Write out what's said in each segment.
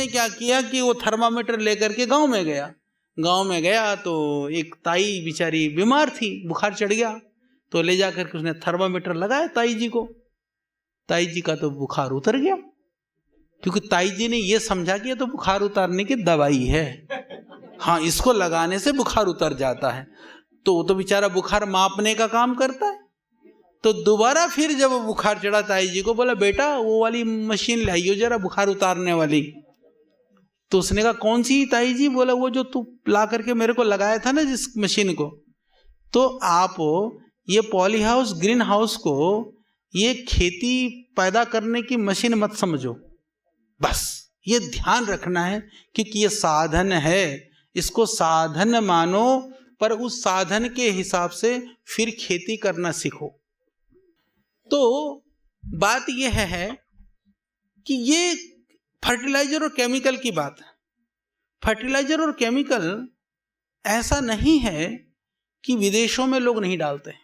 उसने क्या किया कि वो थर्मामीटर लेकर के गांव में गया। गांव में गया तो एक ताई बेचारी बीमार थी, बुखार चढ़ गया, तो ले जाकर के उसने थर्मामीटर लगाया ताई जी को। ताई जी का तो बुखार उतर गया, क्योंकि ताई जी ने ये समझा कि ये तो बुखार उतारने की दवाई है, हाँ इसको लगाने से बुखार उतर जाता है। तो वो तो बेचारा बुखार मापने का काम करता है। तो दोबारा फिर जब बुखार चढ़ा ताई जी को, बोला बेटा वो वाली मशीन लाइयो जरा बुखार उतारने वाली। तो उसने कहा कौन सी ताई जी? बोला वो जो तू ला करके मेरे को लगाया था ना जिस मशीन को। तो आप ये पॉली हाउस ग्रीन हाउस को ये खेती पैदा करने की मशीन मत समझो, बस ये ध्यान रखना है, क्योंकि ये साधन है, इसको साधन मानो, पर उस साधन के हिसाब से फिर खेती करना सीखो। तो बात यह है कि ये फर्टिलाइजर और केमिकल की बात है। फर्टिलाइजर और केमिकल ऐसा नहीं है कि विदेशों में लोग नहीं डालते हैं।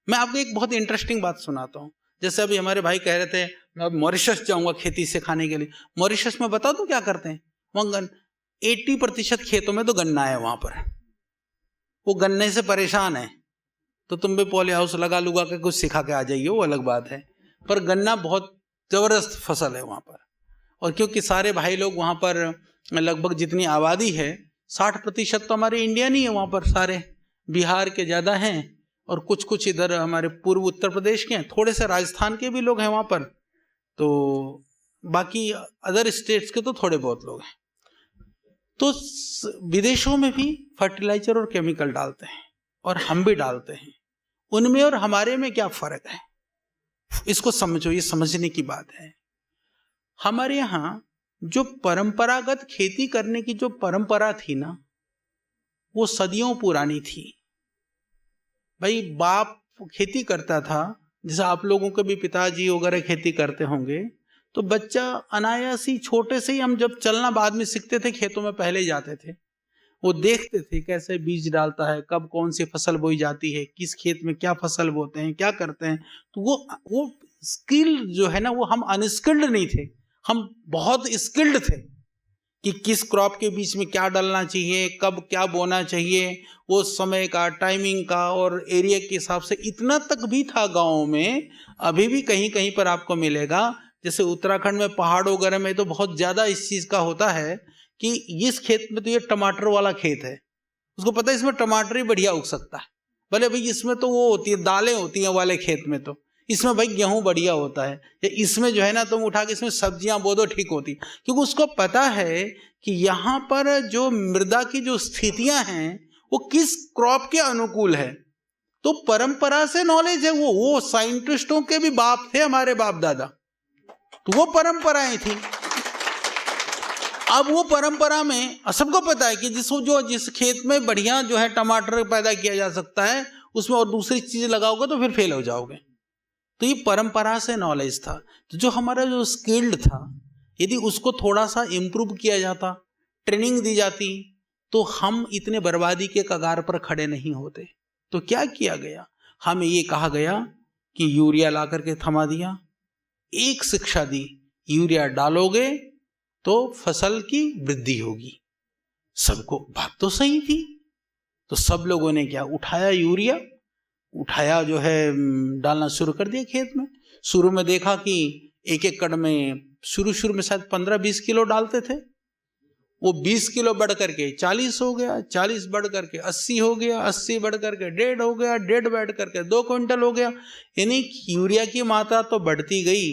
मैं आपको एक बहुत इंटरेस्टिंग बात सुनाता हूँ। जैसे अभी हमारे भाई कह रहे थे मैं अब मॉरिशस जाऊंगा खेती सिखाने के लिए। मॉरिशस में बता दूं क्या करते हैं? वहाँ 80% खेतों में तो गन्ना है, वहां पर वो गन्ने से परेशान है। तो तुम भी पॉली हाउस लगा लुगा के कुछ सिखा के आ जाइए, वो अलग बात है, पर गन्ना बहुत जबरदस्त फसल है वहां पर। और क्योंकि सारे भाई लोग वहां पर लगभग जितनी आबादी है 60% तो हमारे इंडियन ही है वहां पर, सारे बिहार के ज़्यादा हैं और कुछ कुछ इधर हमारे पूर्व उत्तर प्रदेश के हैं, थोड़े से राजस्थान के भी लोग हैं वहाँ पर, तो बाकी अदर स्टेट्स के तो थोड़े बहुत लोग हैं। तो विदेशों में भी फर्टिलाइजर और केमिकल डालते हैं और हम भी डालते हैं। उनमें और हमारे में क्या फ़र्क है, इसको समझो, ये समझने की बात है। हमारे यहाँ जो परंपरागत खेती करने की जो परंपरा थी ना, वो सदियों पुरानी थी। भाई बाप खेती करता था, जैसे आप लोगों के भी पिताजी वगैरह खेती करते होंगे, तो बच्चा अनायास ही छोटे से ही, हम जब चलना बाद में सीखते थे खेतों में पहले ही जाते थे, वो देखते थे कैसे बीज डालता है, कब कौन सी फसल बोई जाती है, किस खेत में क्या फसल बोते हैं, क्या करते हैं। तो वो स्किल जो है ना, वो हम अनस्किल्ड नहीं थे, हम बहुत स्किल्ड थे कि किस क्रॉप के बीच में क्या डालना चाहिए, कब क्या बोना चाहिए, वो समय का, टाइमिंग का और एरिया के हिसाब से। इतना तक भी था गाँव में, अभी भी कहीं कहीं पर आपको मिलेगा, जैसे उत्तराखंड में पहाड़ वगैरह में तो बहुत ज़्यादा इस चीज़ का होता है कि इस खेत में तो ये टमाटर वाला खेत है, उसको पता है इसमें टमाटर ही बढ़िया उग सकता है, भले भाई इसमें तो वो होती है दालें होती हैं वाले खेत में, तो इसमें भाई गेहूं बढ़िया होता है, या इसमें जो है ना तुम उठा के इसमें सब्जियां बो दो ठीक होती, क्योंकि उसको पता है कि यहाँ पर जो मृदा की जो स्थितियां हैं वो किस क्रॉप के अनुकूल है। तो परंपरा से नॉलेज है, वो साइंटिस्टों के भी बाप थे हमारे बाप दादा, तो वो परंपराएं थी। अब वो परंपरा में सबको पता है कि जिस खेत में बढ़िया जो है टमाटर पैदा किया जा सकता है, उसमें और दूसरी चीज लगाओगे तो फिर फेल हो जाओगे। तो ये परंपरा से नॉलेज था। तो जो हमारा जो स्किल्ड था, यदि उसको थोड़ा सा इम्प्रूव किया जाता, ट्रेनिंग दी जाती, तो हम इतने बर्बादी के कगार पर खड़े नहीं होते। तो क्या किया गया, हमें ये कहा गया कि यूरिया ला करके थमा दिया, एक शिक्षा दी, यूरिया डालोगे तो फसल की वृद्धि होगी। सबको बात तो सही थी, तो सब लोगों ने क्या उठाया, यूरिया उठाया, जो है डालना शुरू कर दिया खेत में। शुरू में देखा कि एक एकड़ में शुरू में शायद 15-20 किलो डालते थे, वो 20 किलो बढ़ करके 40 हो गया, 40 बढ़ करके 80 हो गया, 80 बढ़ करके 1.5 हो गया, 1.5 बढ़ करके 2 क्विंटल हो गया। यानी यूरिया की मात्रा तो बढ़ती गई,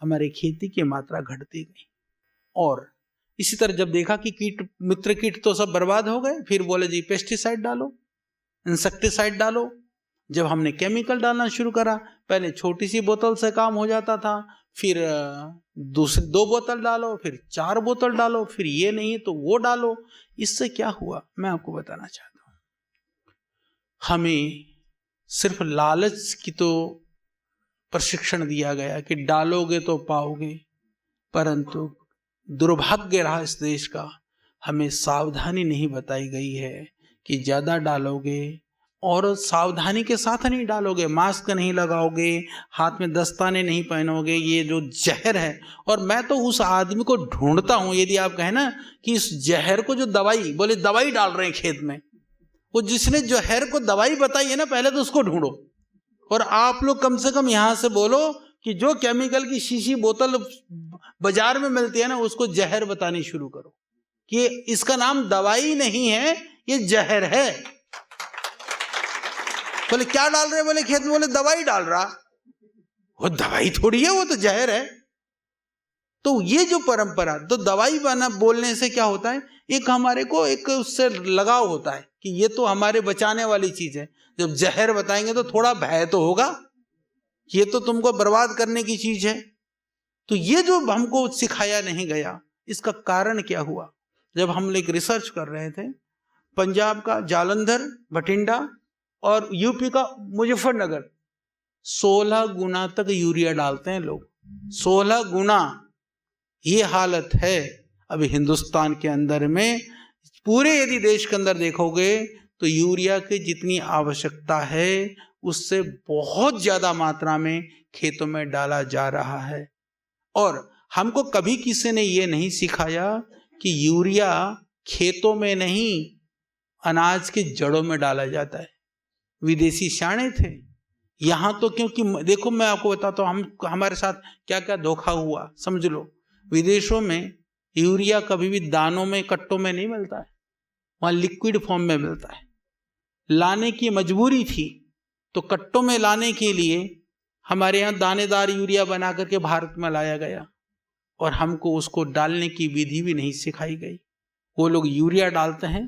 हमारी खेती की मात्रा घटती गई। और इसी तरह जब देखा कि कीट मित्र कीट तो सब बर्बाद हो गए, फिर बोले जी पेस्टिसाइड डालो, इंसेक्टिसाइड डालो। जब हमने केमिकल डालना शुरू करा, पहले छोटी सी बोतल से काम हो जाता था, फिर दूसरी 2 बोतल डालो, फिर 4 बोतल डालो, फिर ये नहीं तो वो डालो। इससे क्या हुआ मैं आपको बताना चाहता हूँ। हमें सिर्फ लालच की तो प्रशिक्षण दिया गया कि डालोगे तो पाओगे, परंतु दुर्भाग्य रहा इस देश का, हमें सावधानी नहीं बताई गई है कि ज़्यादा डालोगे और सावधानी के साथ नहीं डालोगे, मास्क नहीं लगाओगे, हाथ में दस्ताने नहीं पहनोगे, ये जो जहर है। और मैं तो उस आदमी को ढूंढता हूं, यदि आप कहें ना कि इस जहर को जो दवाई, बोले दवाई डाल रहे हैं खेत में, वो जिसने जहर को दवाई बताई है ना, पहले तो उसको ढूंढो। और आप लोग कम से कम यहां से बोलो कि जो केमिकल की शीशी बोतल बाजार में मिलती है ना, उसको जहर बतानी शुरू करो कि इसका नाम दवाई नहीं है, ये जहर है। बोले क्या डाल रहे, बोले खेत में, बोले दवाई डाल रहा। वो दवाई थोड़ी है, वो तो जहर है। तो ये जो परंपरा, तो दवाई बना बोलने से क्या होता है, एक हमारे को एक उससे लगाव होता है कि ये तो हमारे बचाने वाली चीज है। जब जहर बताएंगे तो थोड़ा भय तो होगा, ये तो तुमको बर्बाद करने की चीज है। तो ये जो हमको सिखाया नहीं गया, इसका कारण क्या हुआ? जब हम लोग रिसर्च कर रहे थे, पंजाब का जालंधर, बठिंडा और यूपी का मुजफ्फरनगर, 16 गुना तक यूरिया डालते हैं लोग, 16 गुना। ये हालत है अभी हिंदुस्तान के अंदर में। पूरे यदि देश के अंदर देखोगे तो यूरिया की जितनी आवश्यकता है उससे बहुत ज्यादा मात्रा में खेतों में डाला जा रहा है। और हमको कभी किसी ने ये नहीं सिखाया कि यूरिया खेतों में नहीं, अनाज के जड़ों में डाला जाता है। विदेशी शाणे थे। यहां तो क्योंकि देखो मैं आपको बताता हूं, हमारे साथ क्या क्या धोखा हुआ, समझ लो। विदेशों में यूरिया कभी भी दानों में, कट्टों में नहीं मिलता है, वहां लिक्विड फॉर्म में मिलता है। लाने की मजबूरी थी तो कट्टों में लाने के लिए हमारे यहाँ दानेदार यूरिया बना करके भारत में लाया गया, और हमको उसको डालने की विधि भी नहीं सिखाई गई। वो लोग यूरिया डालते हैं,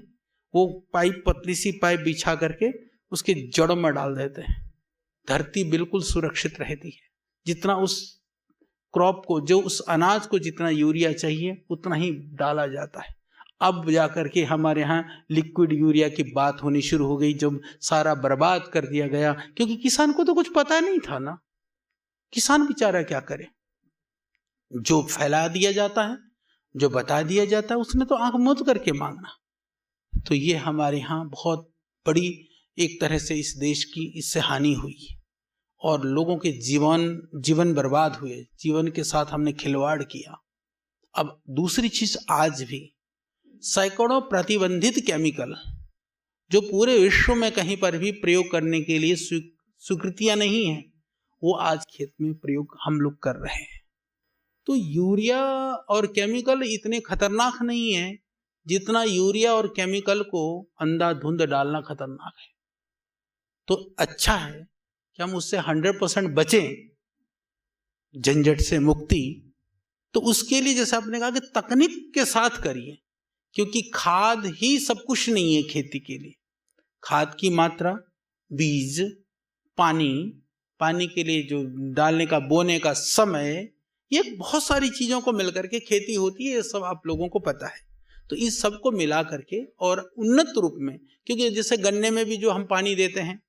वो पाइप, पतली सी पाइप बिछा करके उसके जड़ों में डाल देते हैं। धरती बिल्कुल सुरक्षित रहती है। जितना उस क्रॉप को, जो उस अनाज को जितना यूरिया चाहिए उतना ही डाला जाता है। अब जाकर के हमारे यहाँ लिक्विड यूरिया की बात होनी शुरू हो गई, जब सारा बर्बाद कर दिया गया, क्योंकि किसान को तो कुछ पता नहीं था ना। किसान बेचारा क्या करे, जो फैला दिया जाता है, जो बता दिया जाता है, उसने तो आंख मूंद करके मांगना। तो ये हमारे यहाँ बहुत बड़ी एक तरह से इस देश की इससे हानि हुई और लोगों के जीवन बर्बाद हुए, जीवन के साथ हमने खिलवाड़ किया। अब दूसरी चीज, आज भी सैकड़ों प्रतिबंधित केमिकल जो पूरे विश्व में कहीं पर भी प्रयोग करने के लिए स्वीकृतियां नहीं है, वो आज खेत में प्रयोग हम लोग कर रहे हैं। तो यूरिया और केमिकल इतने खतरनाक नहीं है जितना यूरिया और केमिकल को अंधाधुंध डालना खतरनाक है। तो अच्छा है कि हम उससे 100% बचें, झंझट से मुक्ति। तो उसके लिए जैसे आपने कहा कि तकनीक के साथ करिए, क्योंकि खाद ही सब कुछ नहीं है खेती के लिए। खाद की मात्रा, बीज, पानी के लिए जो डालने का, बोने का समय, ये बहुत सारी चीजों को मिलकर के खेती होती है। ये सब आप लोगों को पता है। तो इस सब को मिला करके और उन्नत रूप में, क्योंकि जैसे गन्ने में भी जो हम पानी देते हैं,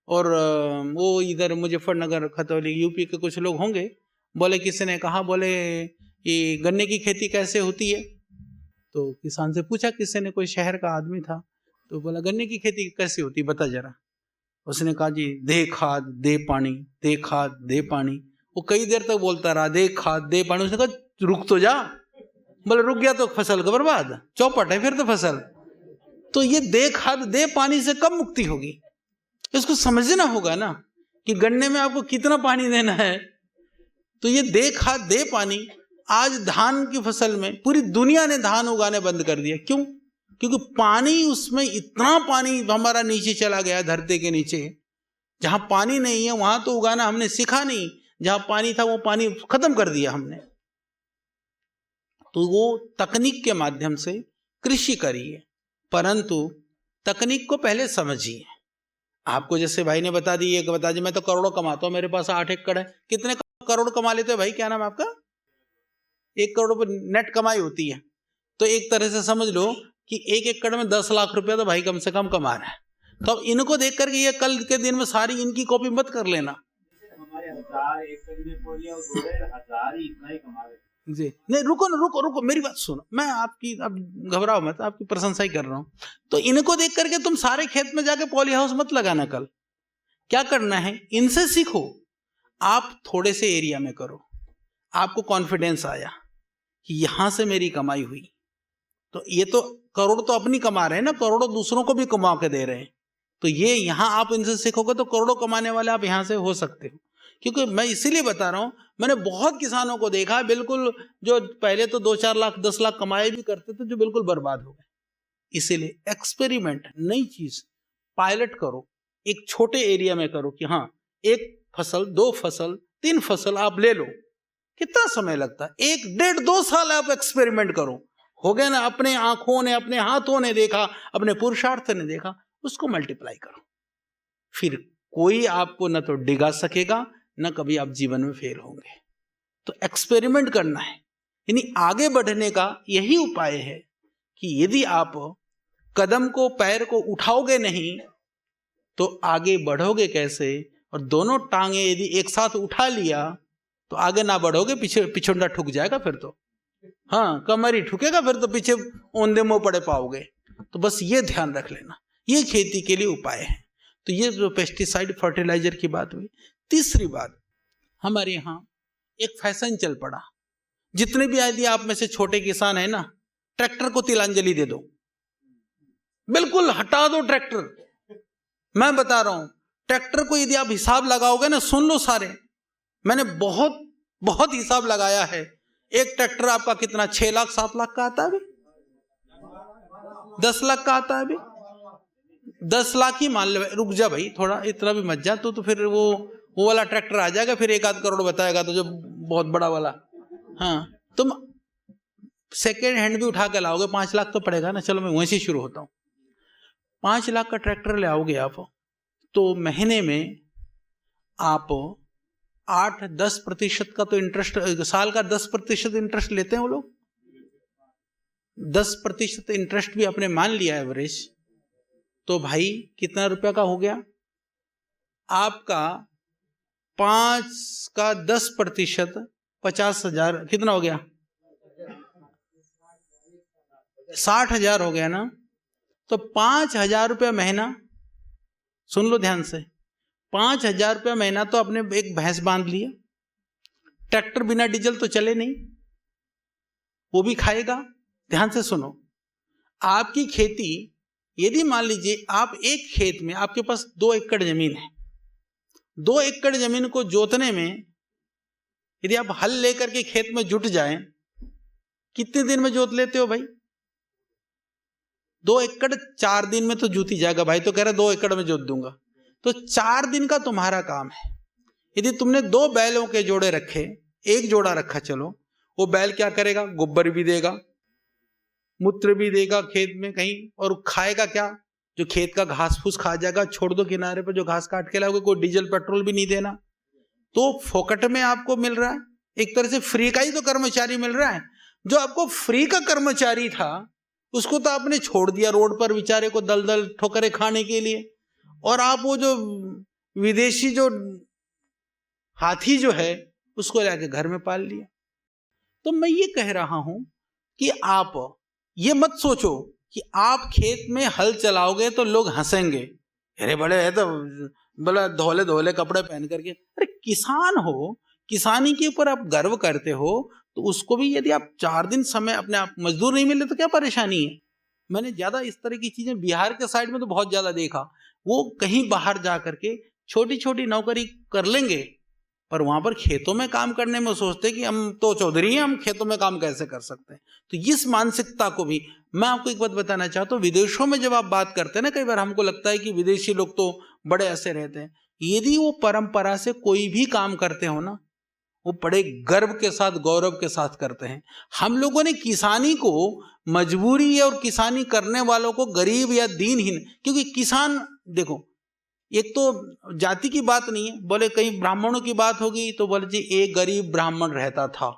और वो इधर मुजफ्फरनगर, खतौली, यूपी के कुछ लोग होंगे, बोले किसी ने कहा, बोले ये गन्ने की खेती कैसे होती है? तो किसान से पूछा, किसी ने, कोई शहर का आदमी था, तो बोला गन्ने की खेती कैसे होती बता जरा। उसने कहा जी, दे खाद दे पानी, दे खाद दे पानी। वो कई देर तक बोलता रहा, दे खाद दे पानी। उसने कहा रुक तो जा। बोले रुक गया तो फसल का बर्बाद, चौपट है फिर तो फसल। तो ये दे खाद दे पानी से कब मुक्ति होगी? इसको समझना होगा ना कि गन्ने में आपको कितना पानी देना है। तो ये दे खाद दे पानी, आज धान की फसल में पूरी दुनिया ने धान उगाने बंद कर दिया। क्यों? क्योंकि पानी, उसमें इतना पानी हमारा नीचे चला गया, धरती के नीचे। जहां पानी नहीं है वहां तो उगाना हमने सीखा नहीं, जहां पानी था वो पानी खत्म कर दिया हमने। तो वो तकनीक के माध्यम से कृषि करिए, परंतु तकनीक को पहले समझिए। आपको जैसे भाई ने बता दी, एक बता दी, मैं तो करोड़ों कमाता हूं, मेरे पास 8 एकड़ है। कितने करोड़ कमा लेते हो भाई? क्या नाम है आपका? 1 करोड़ रुपए नेट कमाई होती है। तो एक तरह से समझ लो कि 1 एकड़ में 10 लाख रुपया तो भाई कम से कम कमा रहा है। तो अब इनको देख करके ये कल के दिन में सारी इनकी कॉपी मत कर लेना। हमारे 1000 एकड़ में बोलिए और 2000 ही इतना ही कमा रहे। जी नहीं, रुको ना, रुको रुको, मेरी बात सुनो, मैं आपकी, अब घबराओ मत, आपकी प्रशंसा ही कर रहा हूं। तो इनको देख करके तुम सारे खेत में जाके पॉली हाउस मत लगाना। कल क्या करना है, इनसे सीखो। आप थोड़े से एरिया में करो, आपको कॉन्फिडेंस आया कि यहां से मेरी कमाई हुई, तो ये तो करोड़ तो अपनी कमा रहे हैं ना, करोड़ों दूसरों को भी कमा के दे रहे हैं। तो ये यहां आप इनसे सीखोगे तो करोड़ों कमाने वाले आप यहां से हो सकते हो। क्योंकि मैं इसीलिए बता रहा हूं, मैंने बहुत किसानों को देखा बिल्कुल, जो पहले तो 2-4 लाख 10 लाख कमाए भी करते थे, जो बिल्कुल बर्बाद हो गए। इसीलिए एक्सपेरिमेंट, नई चीज पायलट करो, एक छोटे एरिया में करो कि हाँ 1 फसल 2 फसल 3 फसल आप ले लो। कितना समय लगता है, 1-1.5-2 साल आप एक्सपेरिमेंट करो। हो गया ना, अपने आंखों ने, अपने हाथों ने देखा, अपने पुरुषार्थ ने देखा, उसको मल्टीप्लाई करो। फिर कोई आपको न तो डिगा सकेगा, न कभी आप जीवन में फेल होंगे। तो एक्सपेरिमेंट करना है, यानी आगे बढ़ने का यही उपाय है कि यदि आप कदम को, पैर को उठाओगे नहीं तो आगे बढ़ोगे कैसे। और दोनों टांगे यदि एक साथ उठा लिया तो आगे ना बढ़ोगे, पीछे पिछुंडा ठुक जाएगा फिर तो, हाँ कमर ही ठुकेगा फिर तो, पीछे औंधे मुंह पड़े पाओगे। तो बस ये ध्यान रख लेना, ये खेती के लिए उपाय है। तो ये जो पेस्टिसाइड फर्टिलाइजर की बात हुई। तीसरी बात, हमारे यहाँ एक फैशन चल पड़ा, जितने भी यदि आप में से छोटे किसान है ना, ट्रैक्टर को तिलांजलि दे दो, बिल्कुल हटा दो ट्रैक्टर। मैं बता रहा हूं, ट्रैक्टर को यदि आप हिसाब लगाओगे ना, सुन लो सारे, मैंने बहुत बहुत हिसाब लगाया है। एक ट्रैक्टर आपका कितना, 6 लाख 7 लाख का आता है अभी, 10 लाख का आता है अभी, 10 लाख ही मान ले। रुक जा भाई थोड़ा, इतना भी मत जा तो फिर वो वाला ट्रैक्टर आ जाएगा, फिर 1-8 करोड़ बताएगा तो, जो बहुत बड़ा वाला। हाँ तुम सेकेंड हैंड भी उठा के लाओगे, 5 लाख तो पड़ेगा ना। चलो मैं वहीं से शुरू होता हूं। 5 लाख का ट्रैक्टर ले आओगे आप, तो महीने में आप 8-10% का तो इंटरेस्ट, साल का 10% इंटरेस्ट लेते हैं वो लोग। 10% इंटरेस्ट भी आपने मान लिया एवरेज, तो भाई कितना रुपया का हो गया आपका। 5 का 10% 50,000, कितना हो गया, 60,000 हो गया ना। तो 5,000 रुपया महीना, सुन लो ध्यान से, 5,000 रुपया महीना तो आपने एक भैंस बांध लिया। ट्रैक्टर बिना डीजल तो चले नहीं, वो भी खाएगा। ध्यान से सुनो, आपकी खेती, यदि मान लीजिए आप एक खेत में, आपके पास 2 एकड़ जमीन है, 2 एकड़ जमीन को जोतने में यदि आप हल लेकर के खेत में जुट जाएं, कितने दिन में जोत लेते हो भाई? 2 एकड़ 4 दिन में तो जोती जाएगा भाई। तो कह रहा 2 एकड़ में जोत दूंगा, तो 4 दिन का तुम्हारा काम है। यदि तुमने 2 बैलों के जोड़े रखे, एक जोड़ा रखा, चलो वो बैल क्या करेगा, गोबर भी देगा, मूत्र भी देगा खेत में कहीं, और खाएगा क्या, जो खेत का घास फूस खा जाएगा। छोड़ दो किनारे पर, जो घास काट के लाओगे, कोई डीजल पेट्रोल भी नहीं देना, तो फोकट में आपको मिल रहा है। एक तरह से फ्री का ही तो कर्मचारी मिल रहा है। जो आपको फ्री का कर्मचारी था उसको तो आपने छोड़ दिया रोड पर बेचारे को दलदल ठोकरे खाने के लिए, और आप वो जो विदेशी जो हाथी जो है उसको लाके घर में पाल लिया। तो मैं ये कह रहा हूं कि आप ये मत सोचो कि आप खेत में हल चलाओगे तो लोग हंसेंगे, अरे बड़े है तो बड़ा धोले धोले कपड़े पहन करके। अरे किसान हो, किसानी के ऊपर आप गर्व करते हो, तो उसको भी यदि आप 4 दिन समय अपने आप, मजदूर नहीं मिले तो क्या परेशानी है। मैंने ज्यादा इस तरह की चीजें बिहार के साइड में तो बहुत ज्यादा देखा, वो कहीं बाहर जा करके छोटी छोटी नौकरी कर लेंगे, पर वहां पर खेतों में काम करने में सोचते कि हम तो चौधरी हैं, हम खेतों में काम कैसे कर सकते हैं। तो इस मानसिकता को भी मैं आपको एक बात बताना चाहता हूँ। विदेशों में जब आप बात करते हैं ना, कई बार हमको लगता है कि विदेशी लोग तो बड़े ऐसे रहते हैं। यदि वो परंपरा से कोई भी काम करते हो ना, वो बड़े गर्व के साथ, गौरव के साथ करते हैं। हम लोगों ने किसानी को मजबूरी और किसानी करने वालों को गरीब या दीनहीन, क्योंकि किसान देखो, एक तो जाति की बात नहीं है, बोले कहीं ब्राह्मणों की बात होगी तो बोले जी एक गरीब ब्राह्मण रहता था,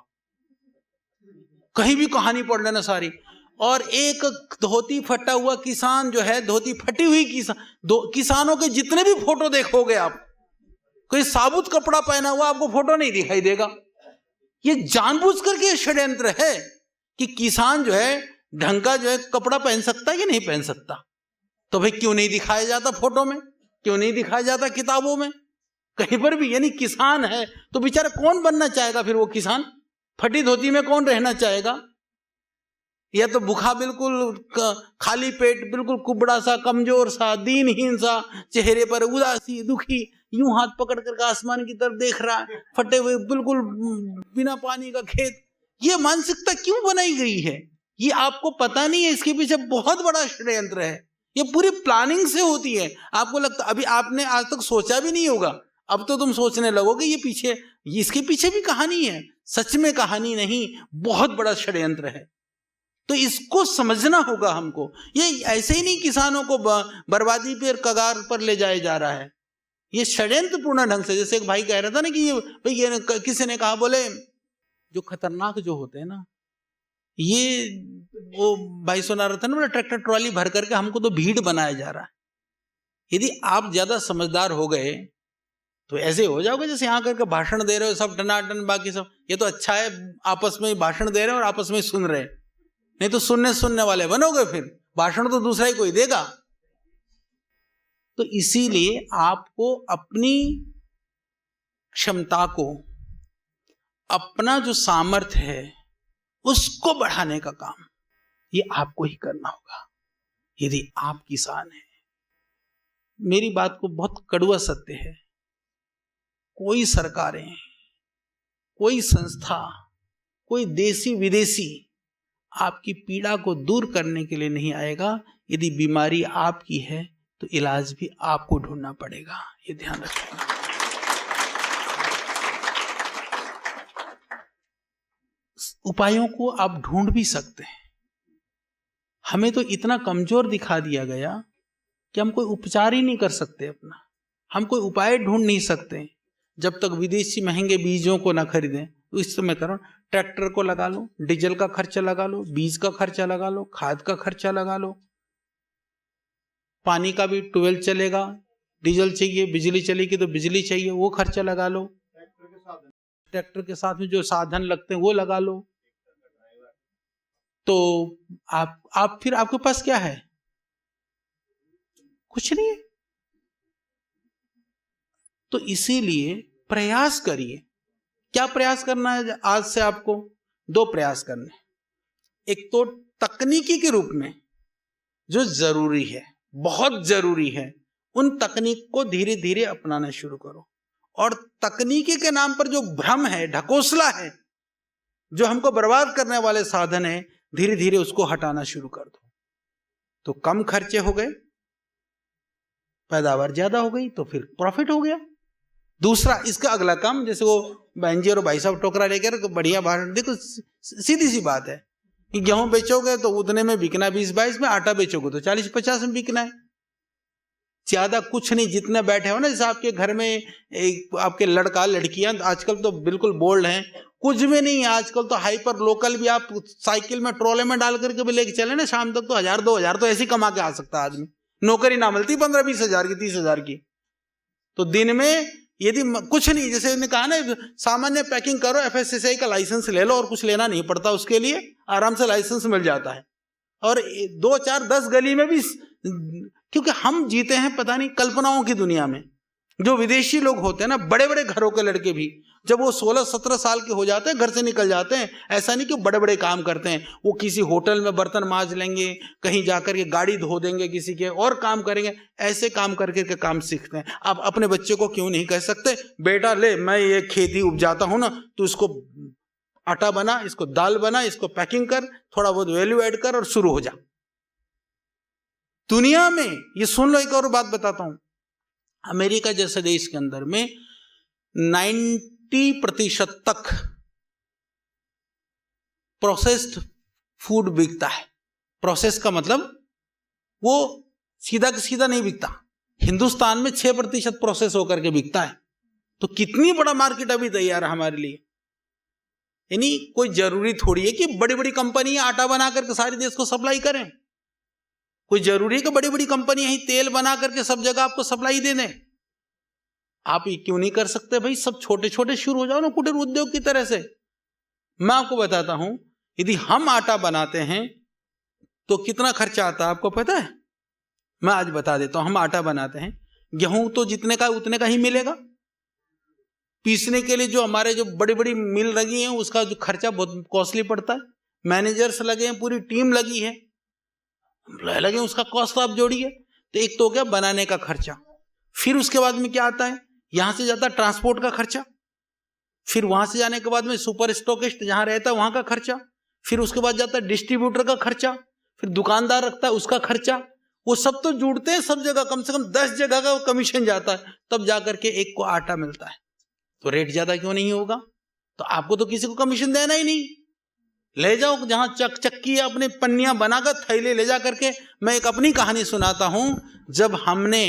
कहीं भी कहानी पढ़ लेना सारी। और एक धोती फटा हुआ किसान जो है, धोती फटी हुई किसानों के जितने भी फोटो देखोगे आप, कोई साबुत कपड़ा पहना हुआ आपको फोटो नहीं दिखाई देगा। ये जानबूझ करके ये षड्यंत्र है कि किसान जो है ढंग का जो है कपड़ा पहन सकता है कि नहीं पहन सकता। तो भाई क्यों नहीं दिखाया जाता फोटो में, क्यों नहीं दिखाया जाता किताबों में, कहीं पर भी। यानी किसान है तो बेचारा कौन बनना चाहेगा फिर वो किसान? फटी धोती में कौन रहना चाहेगा? या तो भूखा, बिल्कुल खाली पेट, बिल्कुल कुबड़ा सा, कमजोर सा, दीनहीन सा, चेहरे पर उदासी, दुखी, यूं हाथ पकड़ कर आसमान की तरफ देख रहा है, फटे हुए, बिल्कुल बिना पानी का खेत। ये मानसिकता क्यों बनाई गई है? ये आपको पता नहीं है, इसके पीछे बहुत बड़ा षड्यंत्र है। ये पूरी प्लानिंग से होती है। आपको लगता अभी आपने आज तक सोचा भी नहीं होगा, अब तो तुम सोचने लगोगे ये पीछे, इसके पीछे भी कहानी है। सच में कहानी नहीं, बहुत बड़ा षड्यंत्र है। तो इसको समझना होगा हमको। ये ऐसे ही नहीं किसानों को बर्बादी पर, कगार पर ले जाया जा रहा है, ये षड्यंत्रपूर्ण ढंग से। जैसे एक भाई कह रहा था ना कि ये किसी ने कहा, बोले जो खतरनाक जो होते हैं ना, ये वो भाई सुना रहा था ना, बोले ट्रैक्टर ट्रॉली भर करके हमको तो भीड़ बनाया जा रहा है। यदि आप ज्यादा समझदार हो गए तो ऐसे हो जाओगे जैसे यहाँ करके भाषण दे रहे हो सब टनाटन, बाकी सब। ये तो अच्छा है आपस में भाषण दे रहे हैं और आपस में सुन रहे हैं, नहीं तो सुनने वाले बनोगे, फिर भाषण तो दूसरा ही कोई देगा। तो इसीलिए आपको अपनी क्षमता को, अपना जो सामर्थ्य है उसको बढ़ाने का काम ये आपको ही करना होगा यदि आप किसान हैं। मेरी बात को बहुत कड़वा सत्य है, कोई सरकारें, कोई संस्था, कोई देसी विदेशी आपकी पीड़ा को दूर करने के लिए नहीं आएगा। यदि बीमारी आपकी है तो इलाज भी आपको ढूंढना पड़ेगा, ये ध्यान रखिएगा। उपायों को आप ढूंढ भी सकते हैं। हमें तो इतना कमजोर दिखा दिया गया कि हम कोई उपचार ही नहीं कर सकते अपना, हम कोई उपाय ढूंढ नहीं सकते जब तक विदेशी महंगे बीजों को ना खरीदें। तो इस समय करो, ट्रैक्टर को लगा लो, डीजल का खर्चा लगा लो, बीज का खर्चा लगा लो, खाद का खर्चा लगा लो, पानी का भी ट्यूबवेल चलेगा, डीजल चाहिए, बिजली चलेगी तो बिजली चाहिए, वो खर्चा लगा लो, ट्रैक्टर के साथ में जो साधन लगते हैं वो लगा लो। तो आप फिर आपके पास क्या है? कुछ नहीं है। तो इसीलिए प्रयास करिए। क्या प्रयास करना है आज से? आपको 2 प्रयास करने। एक तो तकनीकी के रूप में जो जरूरी है, बहुत जरूरी है, उन तकनीक को धीरे धीरे अपनाना शुरू करो। और तकनीकी के नाम पर जो भ्रम है, ढकोसला है, जो हमको बर्बाद करने वाले साधन है, धीरे धीरे उसको हटाना शुरू कर दो। तो कम खर्चे हो गए, पैदावार ज्यादा हो गई, तो फिर प्रॉफिट हो गया। दूसरा इसका अगला काम, जैसे वो बहन जी और भाई साहब टोकरा लेकर बढ़िया भाषण, देखो सीधी सी बात है कि गेहूं बेचोगे तो उतने में बिकना 20-22 में, आटा बेचोगे तो 40-50 में बिकना है। ज्यादा कुछ नहीं, जितने बैठे हो ना, जैसे आपके घर में एक आपके लड़का लड़कियां आजकल तो बिल्कुल बोल्ड हैं, कुछ भी नहीं है आजकल तो हाइपर लोकल भी आप साइकिल में ट्रोले में डाल करके भी लेके चले ना, शाम तक तो 1000-2000 तो ऐसे कमा के आ सकता है आदमी। नौकरी ना मिलती 15-20 हजार की, 30 हजार की, तो दिन में यदि कुछ नहीं, जैसे उन्होंने कहा ना, सामान्य पैकिंग करो, FSSAI का लाइसेंस ले लो और कुछ लेना नहीं पड़ता उसके लिए, आराम से लाइसेंस मिल जाता है। और 2-4-10 गली में भी, क्योंकि हम जीते हैं पता नहीं कल्पनाओं की दुनिया में। जो विदेशी लोग होते हैं ना, बड़े बड़े घरों के लड़के भी, जब वो 16-17 साल के हो जाते हैं घर से निकल जाते हैं। ऐसा नहीं कि बड़े बड़े काम करते हैं, वो किसी होटल में बर्तन मांज लेंगे, कहीं जाकर के गाड़ी धो देंगे किसी के, और काम करेंगे, ऐसे काम करके के काम सीखते हैं। आप अपने बच्चे को क्यों नहीं कह सकते, बेटा ले मैं ये खेती उपजाता हूं ना, तो इसको आटा बना, इसको दाल बना, इसको पैकिंग कर, थोड़ा बहुत वैल्यू ऐड कर और शुरू हो जा। दुनिया में ये सुन लो, एक और बात बताता हूं, अमेरिका जैसे देश के अंदर में 90% तक प्रोसेस्ड फूड बिकता है। प्रोसेस का मतलब वो सीधा सीधा नहीं बिकता। हिंदुस्तान में 6% प्रोसेस होकर के बिकता है। तो कितनी बड़ा मार्केट अभी तैयार है हमारे लिए। यानी कोई जरूरी थोड़ी है कि बड़ी बड़ी कंपनियां आटा बना करके सारे देश को सप्लाई करें। कोई जरूरी है कि बड़ी बड़ी कंपनियां ही तेल बना करके सब जगह आपको सप्लाई दे दें। आप ये क्यों नहीं कर सकते भाई, सब छोटे छोटे शुरू हो जाओ ना, कुटीर उद्योग की तरह से। मैं आपको बताता हूं, यदि हम आटा बनाते हैं तो कितना खर्चा आता है आपको पता है? मैं आज बता देता हूं। हम आटा बनाते हैं, गेहूं तो जितने का उतने का ही मिलेगा। पीसने के लिए जो हमारे जो बड़ी बड़ी मिल लगी हैं उसका जो खर्चा बहुत कॉस्टली पड़ता है। मैनेजर्स लगे हैं, पूरी टीम लगी है, लगे, उसका कॉस्ट आप जोड़िए। तो एक तो हो गया बनाने का खर्चा, फिर उसके बाद में क्या आता है, यहां से जाता है ट्रांसपोर्ट का खर्चा, फिर वहां से जाने के बाद में सुपर स्टॉकिस्ट जहां रहता है वहां का खर्चा, फिर उसके बाद जाता है डिस्ट्रीब्यूटर का खर्चा, फिर दुकानदार रखता है उसका खर्चा। वो सब तो जुड़ते हैं, सब जगह कम से कम 10 जगह का कमीशन जाता है, तब जाकर के एक को आटा मिलता है। तो रेट ज्यादा क्यों नहीं होगा? तो आपको तो किसी को कमीशन देना ही नहीं, ले जाओ जहां चक्की अपने पन्नियां बनाकर थैले ले जा करके। मैं एक अपनी कहानी सुनाता हूं। जब हमने,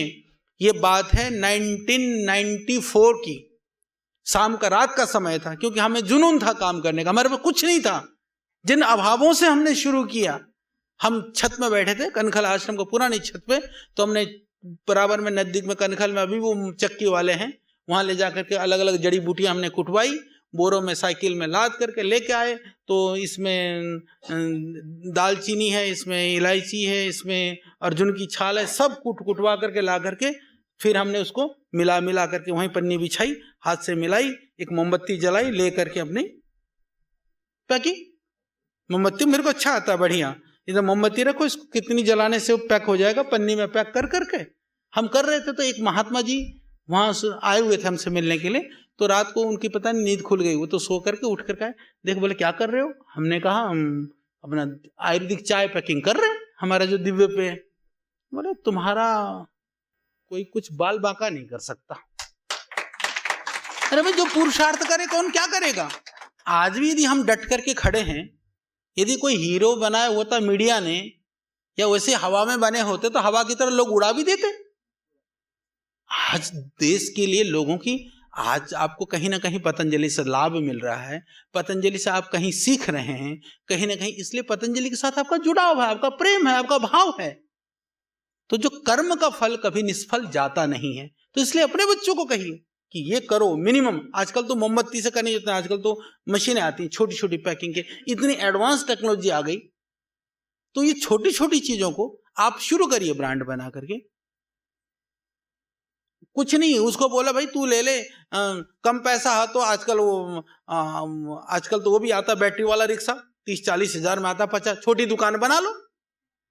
ये बात है 1994 की, शाम का रात का समय था, क्योंकि हमें जुनून था काम करने का, हमारे पास कुछ नहीं था, जिन अभावों से हमने शुरू किया। हम छत में बैठे थे, कनखल आश्रम को पुरानी छत पे, तो हमने बराबर में नजदीक में कनखल में अभी वो चक्की वाले हैं, वहां ले जा करके अलग अलग जड़ी बूटियां हमने कुटवाई, बोरों में साइकिल में लाद करके लेके आए। तो इसमें दालचीनी है, इसमें इलायची है, इसमें अर्जुन की छाल है, सब कुटवा करके ला करके फिर हमने उसको मिला करके वहीं पन्नी बिछाई, हाथ से मिलाई, एक मोमबत्ती जलाई, ले करके अपनी पैकिंग। मोमबत्ती मेरे को अच्छा आता है, बढ़िया, इधर मोमबत्ती रखो, इसको कितनी जलाने से वो पैक हो जाएगा, पन्नी में पैक कर करके हम कर रहे थे। तो एक महात्मा जी वहां आए हुए थे हमसे मिलने के लिए। तो रात को उनकी पता नहीं नींद खुल गई, वो तो सो करके उठ करके आए, देख बोले क्या कर रहे हो? हमने कहा हम अपना आयुर्वेदिक चाय पैकिंग कर रहे हैं, हमारा जो दिव्य पे। बोले तुम्हारा कोई कुछ बाल बांका नहीं कर सकता। अरे भाई, जो पुरुषार्थ करे कौन क्या करेगा? आज भी यदि हम डट करके खड़े हैं, यदि कोई हीरो बनाया होता मीडिया ने, या वैसे हवा में बने होते तो हवा की तरह लोग उड़ा भी देते। आज देश के लिए लोगों की, आज आपको कहीं ना कहीं पतंजलि से लाभ मिल रहा है, पतंजलि से आप कहीं सीख रहे हैं, कहीं ना कहीं, इसलिए पतंजलि के साथ आपका जुड़ाव है, आपका प्रेम है, आपका भाव है। तो जो कर्म का फल कभी निष्फल जाता नहीं है। तो इसलिए अपने बच्चों को कहिए कि ये करो मिनिमम। आजकल तो मोमबत्ती से करने जाते हैं, आजकल तो मशीनें आती हैं छोटी छोटी पैकिंग के, इतनी एडवांस टेक्नोलॉजी आ गई। तो ये छोटी छोटी चीजों को आप शुरू करिए ब्रांड बना करके। कुछ नहीं, उसको बोला भाई तू ले ले, कम पैसा है तो आजकल तो वो भी आता बैटरी वाला रिक्शा, 30-40 हजार में आता, 50, छोटी दुकान बना लो,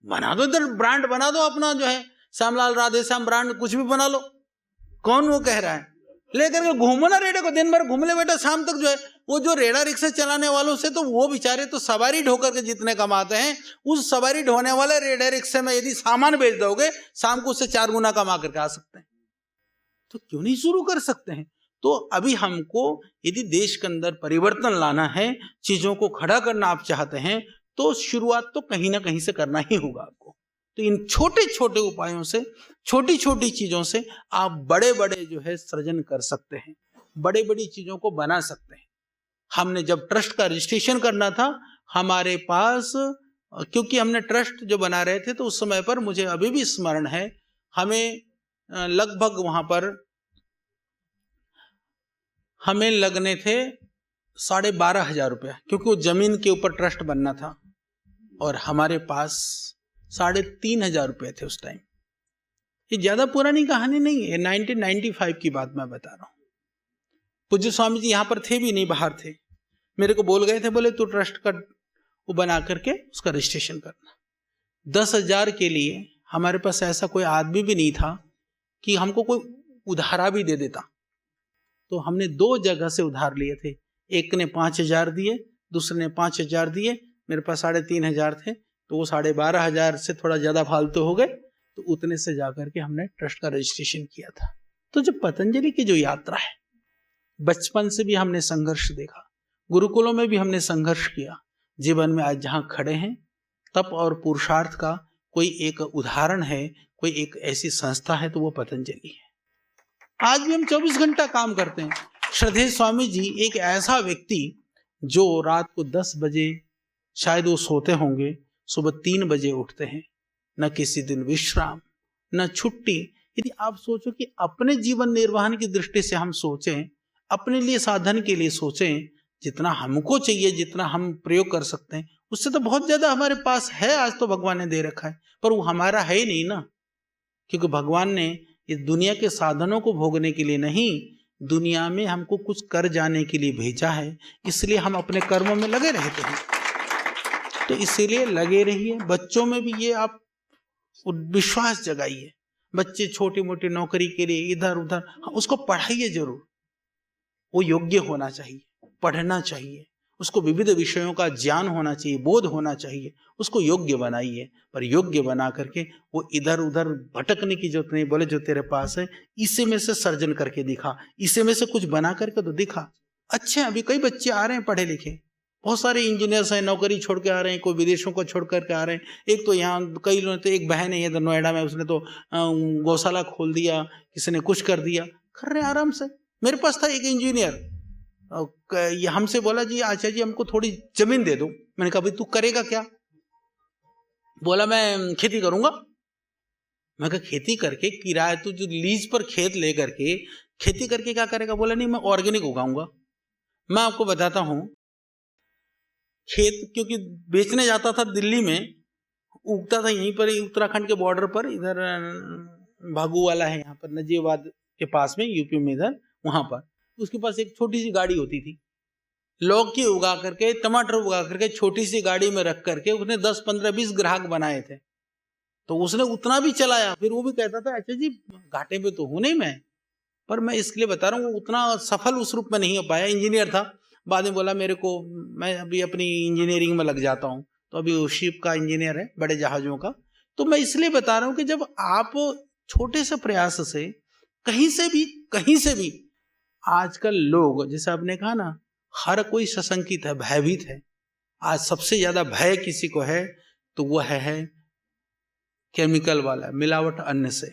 बना दो, इधर ब्रांड बना दो अपना, जो है श्यामलाल राधेश्याम ब्रांड, कुछ भी बना लो। कौन वो कह रहा है? लेकर के घूमो ना रेड़े को, दिन भर घूम ले बेटा, शाम तक जो है वो जो रेड़ा रिक्शा चलाने वालों से, तो वो बेचारे तो सवारी ढोकर के जितने कमाते हैं, उस सवारी ढोने वाले रेड़ा रिक्शे में यदि सामान बेच दोगे, शाम को उससे 4 गुना कमा करके आ सकते हैं। तो क्यों नहीं शुरू कर सकते हैं? तो अभी हमको यदि देश के अंदर परिवर्तन लाना है, चीजों को खड़ा करना आप चाहते हैं, तो शुरुआत तो कहीं ना कहीं से करना ही होगा आपको। तो इन छोटे छोटे उपायों से, छोटी छोटी चीजों से आप बड़े बड़े जो है सृजन कर सकते हैं, बड़े बड़ी चीजों को बना सकते हैं। हमने जब ट्रस्ट का रजिस्ट्रेशन करना था, हमारे पास, क्योंकि हमने ट्रस्ट जो बना रहे थे, तो उस समय पर मुझे अभी भी स्मरण है, हमें लगभग वहां पर हमें लगने थे 12,500 रुपया, क्योंकि वो जमीन के ऊपर ट्रस्ट बनना था, और हमारे पास 3,500 रुपये थे उस टाइम। ये ज्यादा पुरानी कहानी नहीं है, 1995 की बात मैं बता रहा हूं। पूज्य स्वामी जी यहाँ पर थे भी नहीं, बाहर थे, मेरे को बोल गए थे, बोले तू ट्रस्ट का वो बना करके उसका रजिस्ट्रेशन करना। 10,000 के लिए हमारे पास ऐसा कोई आदमी भी नहीं था कि हमको कोई उधारा भी दे देता। तो हमने 2 जगह से उधार लिए थे, एक ने 5,000 दिए, दूसरे ने 5,000 दिए, मेरे पास 3,500 थे, तो वो 12,500 से थोड़ा ज्यादा फालतू हो गए, तो उतने से जाकर के हमने ट्रस्ट का रजिस्ट्रेशन किया था। तो जो पतंजलि की जो यात्रा है, बचपन से भी हमने संघर्ष देखा, गुरुकुलों में भी हमने संघर्ष किया, जीवन में आज जहां खड़े हैं, तप और पुरुषार्थ का कोई एक उदाहरण है, कोई एक ऐसी संस्था है, तो वो पतंजलि है। आज भी हम 24 घंटा काम करते हैं। श्रद्धेय स्वामी जी एक ऐसा व्यक्ति जो रात को 10 बजे शायद वो सोते होंगे, सुबह 3 बजे उठते हैं, न किसी दिन विश्राम, न छुट्टी। यदि आप सोचो कि अपने जीवन निर्वहन की दृष्टि से हम सोचें, अपने लिए साधन के लिए सोचें, जितना हमको चाहिए, जितना हम प्रयोग कर सकते हैं, उससे तो बहुत ज्यादा हमारे पास है आज तो भगवान ने दे रखा है, पर वो हमारा है ही नहीं ना, क्योंकि भगवान ने इस दुनिया के साधनों को भोगने के लिए नहीं, दुनिया में हमको कुछ कर जाने के लिए भेजा है, इसलिए हम अपने कर्मों में लगे रहते हैं। तो इसीलिए लगे रहिए। बच्चों में भी ये आप विश्वास जगाइए। बच्चे छोटी मोटी नौकरी के लिए इधर उधर, उसको पढ़ाइए जरूर, वो योग्य होना चाहिए, पढ़ना चाहिए, उसको विविध विषयों का ज्ञान होना चाहिए, बोध होना चाहिए, उसको योग्य बनाइए। पर योग्य बना करके वो इधर उधर भटकने की जरूरत नहीं। बोले जो तेरे पास है इसी में से सर्जन करके दिखा, इसी में से कुछ बना करके तो दिखा। अच्छे अभी कई बच्चे आ रहे हैं पढ़े लिखे, बहुत सारे इंजीनियर्स हैं, नौकरी छोड़ के आ रहे हैं, कोई विदेशों को छोड़ करके आ रहे हैं। एक तो यहाँ कई लोग, तो एक बहन है इधर नोएडा में, उसने तो गौशाला खोल दिया, किसी ने कुछ कर दिया, कर रहे आराम से। मेरे पास था एक इंजीनियर, ये हमसे बोला जी आचार्य जी हमको थोड़ी जमीन दे दो। मैंने कहा भाई तू करेगा क्या? बोला मैं खेती करूंगा। मैं कहा खेती करके किराए, तू जो लीज पर खेत ले करके खेती करके क्या करेगा? बोला नहीं मैं ऑर्गेनिक उगाऊंगा। मैं आपको बताता हूं, खेत क्योंकि बेचने जाता था दिल्ली में, उगता था यहीं पर उत्तराखंड के बॉर्डर पर, इधर भागू वाला है यहाँ पर नजीबाबाद के पास में, यूपी में इधर, वहां पर उसके पास एक छोटी सी गाड़ी होती थी, लौकी उगा करके, टमाटर उगा करके छोटी सी गाड़ी में रख करके उसने 10 15 20 ग्राहक बनाए थे। तो उसने उतना भी चलाया, फिर वो भी कहता था अच्छा जी घाटे पे तो हूं नहीं मैं, पर मैं इसके लिए बता रहा हूँ उतना सफल उस रूप में नहीं हो पाया। इंजीनियर था, बाद में बोला मेरे को, मैं अभी अपनी इंजीनियरिंग में लग जाता हूँ, तो अभी वो शिप का इंजीनियर है, बड़े जहाजों का। तो मैं इसलिए बता रहा हूँ कि जब आप छोटे से प्रयास से कहीं से भी आजकल लोग, जैसे आपने कहा ना, हर कोई सशंकित है, भयभीत है। आज सबसे ज्यादा भय किसी को है तो वह है केमिकल वाला, मिलावट अन्न से।